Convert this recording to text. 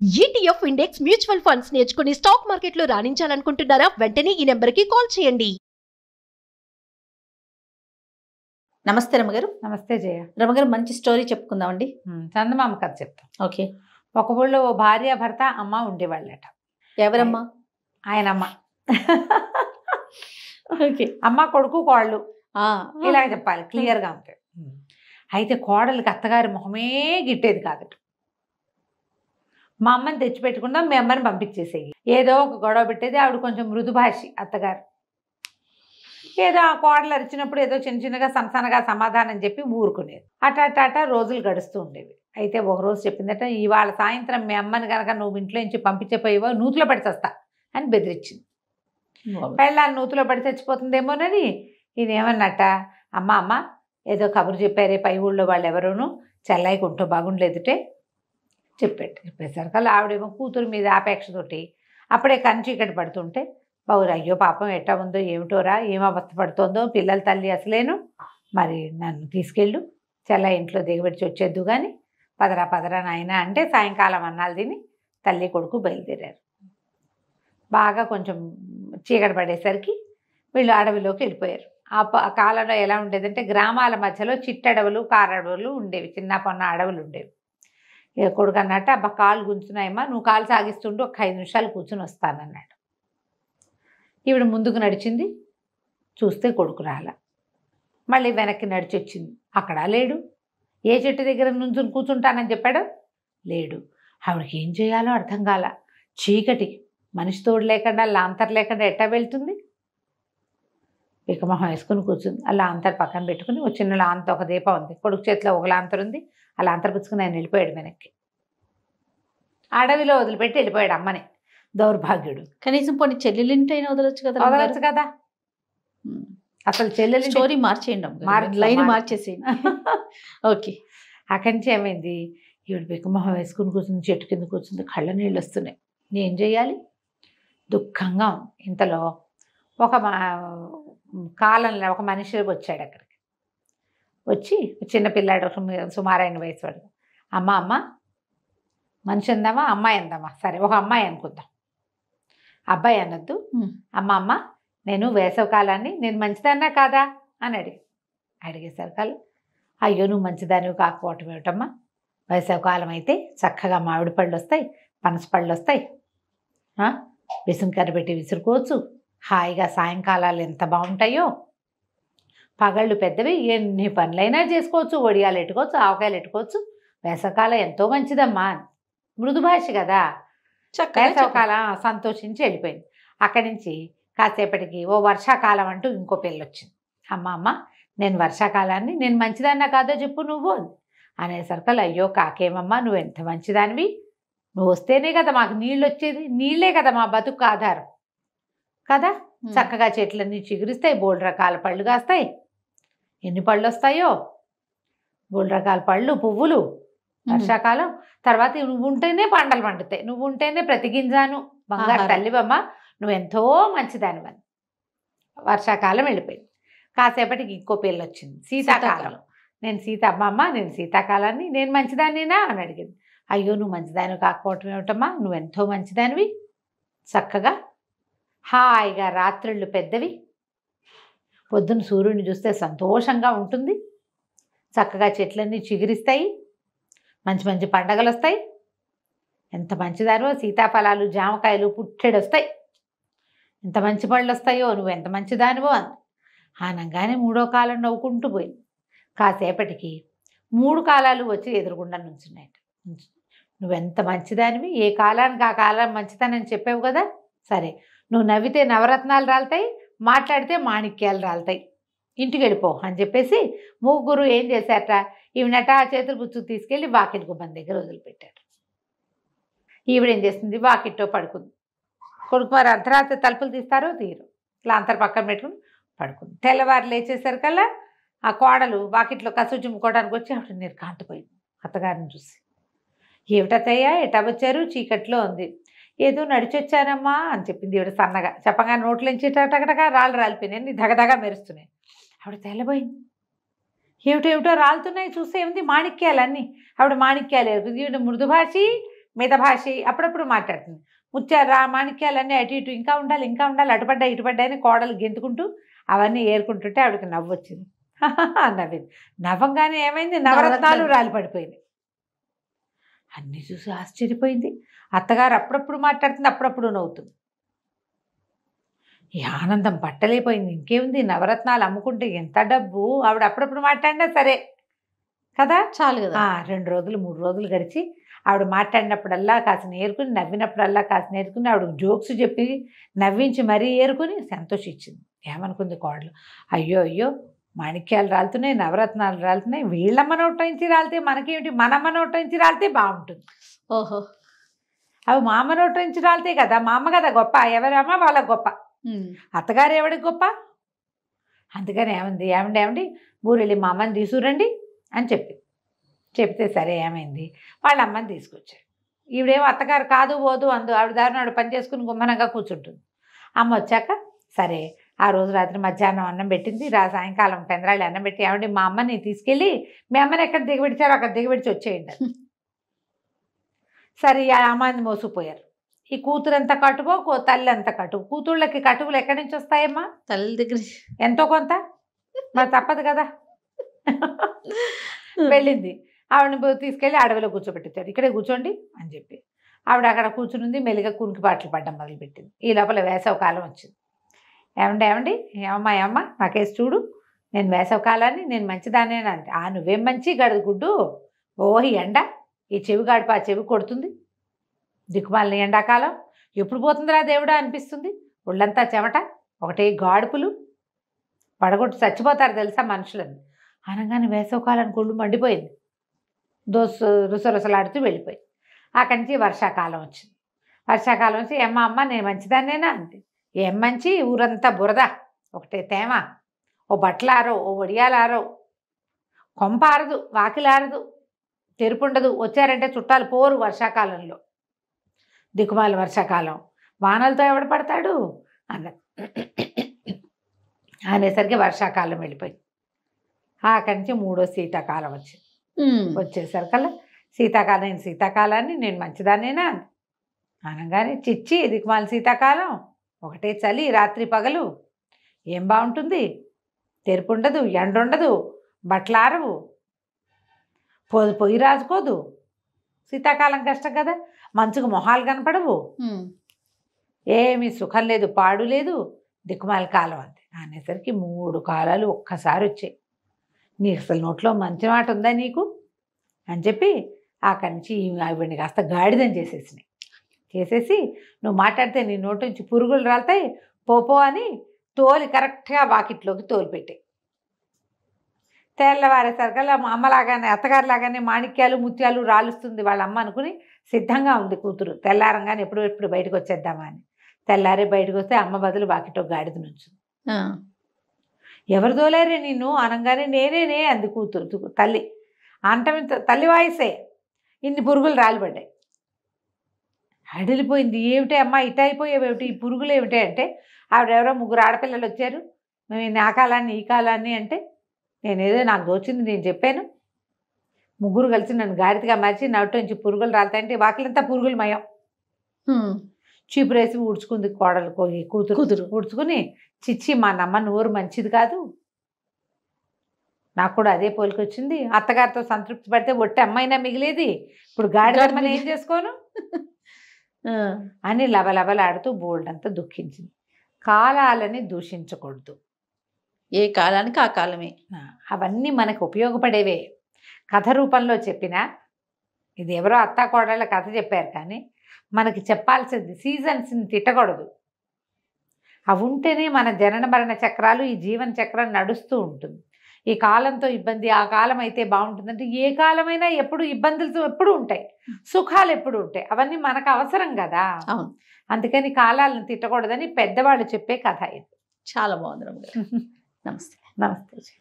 ETF index mutual funds నేర్చుకుని stock మార్కెట్లో రాణించాలనుకుంటున్నారా? వెంటనే ఈ నెంబర్కి కాల్ చేయండి. నమస్తే రమగారు. నమస్తే జయ. రమగారు, మంచి స్టోరీ చెప్పుకుందామండి. చందమామ కథ చెప్తాం. ఓకే. ఒక ఊళ్ళో ఓ భార్య భర్త అమ్మ ఉండేవాళ్ళట. ఎవరమ్మా? ఆయనమ్మ. ఓకే. అమ్మ కొడుకు కోళ్ళు ఇలా చెప్పాలి, క్లియర్గా ఉంటాయి. అయితే కోడలికి అత్తగారి మొహమే గిట్టేది కాదట. మా అమ్మని తెచ్చిపెట్టుకుందాం, మీ అమ్మని పంపించేసేయి. ఏదో ఒక గొడవ పెట్టేది. ఆవిడ కొంచెం మృదుభాషి అత్తగారు. ఏదో ఆ కోడలు అరిచినప్పుడు ఏదో చిన్న చిన్నగా సనసనగా సమాధానం చెప్పి ఊరుకునేది. అట రోజులు గడుస్తూ ఉండేవి. అయితే ఒకరోజు చెప్పిందట, ఇవాళ సాయంత్రం మీ అమ్మని కనుక నువ్వు ఇంట్లో నుంచి పంపించపోయేవో నూతులో పడి చస్తా అని బెదిరించింది. పెళ్ళాన్ని నూతులో పడి చచ్చిపోతుందేమోనని ఇదేమన్నట్ట, అమ్మ ఏదో కబురు చెప్పారే పై ఊళ్ళో వాళ్ళు ఎవరోనూ చెల్లాయికి ఉంటూ బాగుండలేదుటే చెప్పేసరికి ఆవిడేమో కూతురు మీద ఆపేక్షతోటి అప్పుడే చీకటి పడుతుంటే బావురు, అయ్యో పాపం ఎట్టా ఉందో ఏమిటోరా, ఏం అవస్థ పడుతుందో, పిల్లల తల్లి అసలేను, మరి నన్ను తీసుకెళ్ళు చెల్ల ఇంట్లో దిగబెట్టి వచ్చేద్దు కానీ పదరా నాయన అంటే సాయంకాలం అన్నాలు తిని తల్లి కొడుకు బయలుదేరారు. బాగా కొంచెం చీకటి పడేసరికి వీళ్ళు అడవిలోకి వెళ్ళిపోయారు. ఆ కాలంలో ఎలా ఉండేదంటే గ్రామాల మధ్యలో చిట్టడవులు కారడవులు ఉండేవి, చిన్న పొన్న అడవులు ఉండేవి. కొడుకు అన్నట్టు, అబ్బా కాళ్ళు గుంజుతున్నాయమ్మా, నువ్వు కాలు సాగిస్తుంటూ ఒక 5 నిమిషాలు కూర్చుని వస్తానన్నాడు. ఈవిడ ముందుకు నడిచింది, చూస్తే కొడుకు రాల. మళ్ళీ వెనక్కి నడిచి వచ్చింది, అక్కడ లేడు. ఏ చెట్టు దగ్గర నుంచుని కూర్చుంటానని చెప్పాడు, లేడు. ఆవిడకి ఏం చేయాలో అర్థం కాల. చీకటి, మనిషి తోడు లేకుండా లాంతర్ లేకుండా ఎట్టా వెళ్తుంది. పికమొహం వేసుకుని కూర్చుంది. ఆ లాంతర్ పక్కన పెట్టుకుని ఒక చిన్న లాంతర్, ఒక దీపం ఉంది, కొడుకు చేతిలో ఒక లాంతర్ ఉంది. ఆ లాంతర్ పుచ్చుకుని ఆయన వెళ్ళిపోయాడు వెనక్కి. అడవిలో వదిలిపెట్టి వెళ్ళిపోయాడు అమ్మని. దౌర్భాగ్యుడు. కనీసం పోనీ చెల్లెలింటైనా వదలొచ్చు కదా. వదలొచ్చు కదా. అసలు చెల్లెలి స్టోరీ మార్చేయండి, లైన్ మార్చేసేయండి. ఓకే. అక్కడి నుంచి ఏమైంది, ఈవిడ పికమొహం వేసుకుని కూర్చుంది, చెట్టు కింద కూర్చుంది, కళ్ళ నీళ్ళు వస్తున్నాయి. నేను చేయాలి, దుఃఖంగా ఉంది. ఇంతలో ఒక కాలంలో ఒక మనిషి వచ్చాడు అక్కడికి. వచ్చి చిన్నపిల్లాడు, సుమారైన వయసు వాడు. అమ్మ మనిషి అందామా అమ్మాయి అందామా, సరే ఒక అమ్మాయి అనుకుందాం, అబ్బాయి అనొద్దు. అమ్మ నేను వేసవకాలాన్ని నేను మంచిదన్నా కాదా అని అడిగేసరికాలు, అయ్యో నువ్వు మంచిదానివి కాకపోవటం ఏమిటమ్మా, వేసవకాలం అయితే చక్కగా మామిడి పళ్ళు వస్తాయి, పనస పళ్ళు వస్తాయి, విసుంకర్ర పెట్టి విసురుకోవచ్చు, హాయిగా సాయంకాలాలు ఎంత బాగుంటాయో, పగళ్ళు పెద్దవి, ఎన్ని పనులైనా చేసుకోవచ్చు, వడియాలు ఎట్టుకోవచ్చు, ఆవకాయలు ఎట్టుకోవచ్చు, వేసవకాలం ఎంతో మంచిదమ్మా. మృదుభాష కదా. వేసవకాలం సంతోషించి వెళ్ళిపోయింది. అక్కడి నుంచి కాసేపటికి ఓ వర్షాకాలం అంటూ ఇంకో పిల్ల వచ్చింది. అమ్మ నేను వర్షాకాలాన్ని నేను మంచిదన్నా కాదో చెప్పు నువ్వు అనేసరికల్, అయ్యో కాకేమమ్మా నువ్వు ఎంత మంచిదానివి, నువ్వు వస్తేనే కదా మాకు నీళ్ళు వచ్చేది, నీళ్ళే కదా మా బతుకు ఆధారం కదా. చక్కగా చెట్లన్నీ చిగురిస్తాయి, బోల్డ్ రకాల పళ్ళు కాస్తాయి, ఎన్ని పళ్ళు వస్తాయో, బోల్డ్ రకాల పళ్ళు పువ్వులు వర్షాకాలం. తర్వాత నువ్వు ఉంటేనే పంటలు పండుతాయి, నువ్వు ఉంటేనే ప్రతి గింజాను బంగారు తల్లివమ్మ, నువ్వెంతో మంచిదానివని. వర్షాకాలం వెళ్ళిపోయింది. కాసేపటికి ఇంకో పిల్ల వచ్చింది, శీతాకాలం. నేను నేను శీతాకాలాన్ని నేను మంచిదాన్నేనా అని అడిగింది. అయ్యో నువ్వు మంచిదానివి కాకపోవటం ఏమిటమ్మా, నువ్వెంతో మంచిదానివి, చక్కగా హాయిగా రాత్రుళ్ళు పెద్దవి, పొద్దున్న సూర్యుడిని చూస్తే సంతోషంగా ఉంటుంది, చక్కగా చెట్లన్నీ చిగురిస్తాయి, మంచి మంచి పండగలు వస్తాయి, ఎంత మంచిదానో, సీతాఫలాలు జామకాయలు పుట్టెడు వస్తాయి, ఎంత మంచి పళ్ళు వస్తాయో, నువ్వు ఎంత మంచిదానివో అని ఆనంగానే 3వ కాలం నవ్వుకుంటూ పోయింది. కాసేపటికి 3 కాలాలు వచ్చి ఎదురుగుండా నుంచున్నాయట. నువ్వెంత మంచిదానివి, ఏ కాలానికి ఆ కాలం మంచిదానని చెప్పావు కదా, సరే నువ్వు నవ్వితే నవరత్నాలు రాలుతాయి, మాట్లాడితే మాణిక్యాలు రాలుతాయి, ఇంటికి వెళ్ళిపో అని చెప్పేసి ముగ్గురు ఏం చేశారట, ఈవినట ఆ చేతులు పుచ్చుకు తీసుకెళ్ళి వాకిటి గుమ్మం దగ్గర వదిలిపెట్టారు. ఈవిడేం చేస్తుంది, వాకిట్లో పడుకుంది. కొడుకు మరి అర్ధరాత్రి తలుపులు తీస్తారో తీరు, ఇట్లా అంతర్ పక్కన పెట్టుకుని పడుకుంది. తెల్లవారు లేచేసరికల్లా ఆ కోడలు వాకిట్లో కసు చుమ్ముకోవడానికి వచ్చి ఆవిడ నిర్కాంతపోయింది అత్తగారిని చూసి. ఏమిటత్తయ్యా ఎట్టా వచ్చారు, చీకట్లో ఉంది. ఏదో నడిచొచ్చానమ్మా అని చెప్పింది ఈవిడ సన్నగా. చెప్పగా నోట్లోంచి టకటగా రాళ్ళు రాలిపోయినాయి, దగదగా మెరుస్తున్నాయి. ఆవిడ తెల్లబోయింది. ఏమిటో రాలుతున్నాయి, చూస్తే ఏమిటి మాణిక్యాలన్నీ. ఆవిడ మాణిక్యాలు ఈవిడ మృదుభాషి, మితభాషి, అప్పుడప్పుడు మాట్లాడుతుంది. ముత్యాలు మాణిక్యాలన్నీ అటు ఇటు ఇంకా ఉండాలి అటుపడ్డా ఇటుపడ్డా అని కోడలు గెంతుకుంటూ అవన్నీ ఏరుకుంటుంటే ఆవిడకి నవ్వు వచ్చింది. నవ్వింది. నవ్వంగానే ఏమైంది, నవరత్నాలు రాలి పడిపోయింది. అన్నీ చూసి ఆశ్చర్యపోయింది. అత్తగారు అప్పుడప్పుడు మాట్లాడుతుంది, అప్పుడప్పుడు నవ్వుతుంది. ఈ ఆనందం పట్టలేకపోయింది. ఇంకేముంది, నవరత్నాలు అమ్ముకుంటే ఎంత డబ్బు, ఆవిడ అప్పుడప్పుడు మాట్లాడినా సరే కదా, చాలు కదా. 2 రోజులు 3 రోజులు గడిచి ఆవిడ మాట్లాడినప్పుడల్లా కాసిన ఏరుకుని, నవ్వినప్పుడల్లా కాసిన ఏరుకుని, ఆవిడ జోక్స్ చెప్పి నవ్వించి మరీ ఏరుకుని సంతోషించింది. ఏమనుకుంది కోడలు, అయ్యో అయ్యో మాణిక్యాలు రాలుతున్నాయి, నవరత్నాలు రాలుతున్నాయి, వీళ్ళమ్మ నోట నుంచి రాలితే మనకేమిటి, మనమ్మ నోట నుంచి రాలితే బాగుంటుంది. ఓహో, అవి మా అమ్మ నోట నుంచి రాలితే కదా, మా అమ్మ కదా గొప్ప, ఎవరమ్మ వాళ్ళకి గొప్ప, అత్తగారు ఎవడికి గొప్ప. అందుకని ఏమండి ఊరెళ్ళి మా అమ్మని తీసుకురండి అని చెప్తే సరే ఏమైంది, వాళ్ళ అమ్మని తీసుకొచ్చారు. ఈవిడేమో అత్తగారు కాదు పోదు అందు, ఆవిడ దారిని ఆవిడ పని చేసుకుని గుమ్మనంగా కూర్చుంటుంది. అమ్మ వచ్చాక సరే ఆ రోజు రాత్రి మధ్యాహ్నం అన్నం పెట్టింది, సాయంకాలం పెందరాళ్ళు అన్నం పెట్టి, ఏమండి మా అమ్మని తీసుకెళ్ళి మీ అమ్మని ఎక్కడ దిగబెడిచారో అక్కడ దిగబెడిచి వచ్చేయండి. సరే ఆ అమ్మాయిని మోసుకుపోయారు. ఈ కూతురు ఎంత కటువో తల్లి అంత కటువు. కూతుళ్ళకి కటువులు ఎక్కడి నుంచి వస్తాయమ్మా, తల్లి దగ్గర ఎంతో కొంత, మరి తప్పదు కదా. వెళ్ళింది, ఆవిడని తీసుకెళ్ళి అడవిలో కూర్చోబెట్టించారు. ఇక్కడే కూర్చోండి అని చెప్పి ఆవిడ అక్కడ కూర్చునింది. మెల్లిగా కునికి పాటలు పడ్డం మొదలుపెట్టింది. ఈ లోపల వేసవ కాలం వచ్చింది. ఏమండి ఏమమ్మా నాకేసి చూడు, నేను వేసవ కాలాన్ని నేను మంచిదానేనా అంటే, నువ్వేం మంచి గడదు గుడ్డు, ఓహి ఎండ, ఈ చెవి గాడిప ఆ చెవి కొడుతుంది, దిక్కుమాలిన ఎండాకాలం ఎప్పుడు పోతుందిరా దేవుడా అనిపిస్తుంది, ఒళ్ళంతా చెమట, ఒకటే గాడుపులు, పడగొట్టి చచ్చిపోతారు తెలుసా మనుషులని అనగానే వేసవకాలానికి ఒళ్ళు మండిపోయింది. రుసరుసలాడుతూ వెళ్ళిపోయి అక్కడి నుంచి వర్షాకాలం వచ్చింది. వర్షాకాలం వచ్చి అమ్మ నేను మంచిదాన్నేనా అంతే, ఏం మంచి, ఊరంతా బురద, ఒకటే తేమ, ఓ బట్టలారో ఓ వడియాలారో, కొంప ఆరదు వాకిలారదు, తెరుపుండదు, వచ్చారంటే చుట్టాలు పోరు. వర్షాకాలంలో దిక్కుమాల వర్షాకాలం, వానలతో ఎవడ పడతాడు అనేసరికి వర్షాకాలం వెళ్ళిపోయింది. అక్కడి నుంచి 3వ శీతాకాలం వచ్చింది. వచ్చేసరికల్లా శీతాకాలాన్ని నేను మంచిదానేనా అనగానే, చిచ్చి దిక్కుమాల శీతాకాలం, ఒకటే చలి రాత్రి పగలు, ఏం బాగుంటుంది, తెరుపుండదు, ఎండుండదు, బట్టలారవు, పొయ్యి రాజుకోదు, శీతాకాలం కష్టం కదా, మంచుకు మొహాలు కనపడవు, ఏమీ సుఖం లేదు పాడు లేదు, దిక్కుమాల కాలం అంతే అనేసరికి 3 కాలాలు ఒక్కసారి వచ్చాయి. నీకు అసలు నోట్లో మంచి మాట ఉందా నీకు అని చెప్పి అక్కడి నుంచి ఆవిడని కాస్త గాడిదని చేసేసి నువ్వు మాట్లాడితే నీ నోటి నుంచి పురుగులు రాలుతాయి పోపో అని తోలి కరెక్ట్గా వాకిట్లోకి తోలిపెట్టాయి. తెల్లవారేసరికల్లా మా అమ్మలాగానే అత్తగారిలాగానే మాణిక్యాలు ముత్యాలు రాలుస్తుంది వాళ్ళ అమ్మ అనుకుని సిద్ధంగా ఉంది కూతురు. తెల్లారంగానే ఎప్పుడు బయటకు వచ్చేద్దామా అని. తెల్లారే బయటకు వస్తే అమ్మ బదులు వాకిట్లో గాడిద నుంచి, ఎవరు తోలారే నిన్ను అనగానే నేనే అంది కూతురు. తల్లి అంటమి తల్లి వాయిసే, ఇన్ని పురుగులు రాలిపడ్డాయి. అడిలిపోయింది. ఏమిటి అమ్మ ఇట అయిపోయేవేమిటి, ఈ పురుగులు ఏమిటి అంటే, ఆవిడెవరో 3 ఆడపిల్లలు వచ్చారు, మేము ఆ కాలాన్ని ఈ కాలాన్ని అంటే, నేనేదో నాకు దోచింది నేను చెప్పాను, 3 కలిసి నన్ను గాడిదగా మార్చి నోటి నుంచి పురుగులు రాలుతాయంటే వాకిలంతా పురుగులు మయం. చీపురేసి ఊడ్చుకుంది కోడలు కూతురు ఊడ్చుకుని, చిచ్చి మా నమ్మ నోరు మంచిది కాదు, నాకు కూడా అదే పోలికొచ్చింది, అత్తగారితో సంతృప్తి పడితే ఒట్టి అమ్మైనా మిగిలేది, ఇప్పుడు గాడిదమ్మని ఏం చేసుకోను అని లబలబలాడుతూ బోల్డంతా దుఃఖించింది. కాలాలని దూషించకూడదు, ఏ కాలానికి ఆ కాలమే. అవన్నీ మనకు ఉపయోగపడేవే. కథ రూపంలో చెప్పినా, ఇది ఎవరో అత్తా కోడళ్ళ కథ చెప్పారు కానీ మనకి చెప్పాల్సింది సీజన్స్ని తిట్టకూడదు. అవి ఉంటేనే మన జనన మరణ చక్రాలు, ఈ జీవన చక్రం నడుస్తూ ఉంటుంది. ఈ కాలంతో ఇబ్బంది, ఆ కాలం అయితే బాగుంటుందంటే, ఏ కాలమైనా ఎప్పుడు ఇబ్బందులు ఎప్పుడు ఉంటాయి, సుఖాలు ఎప్పుడు ఉంటాయి, అవన్నీ మనకు అవసరం కదా. అవును, అందుకని కాలాలను తిట్టకూడదని పెద్దవాళ్ళు చెప్పే కథ ఇది. చాలా బాగుంది. నమస్తే. నమస్తే.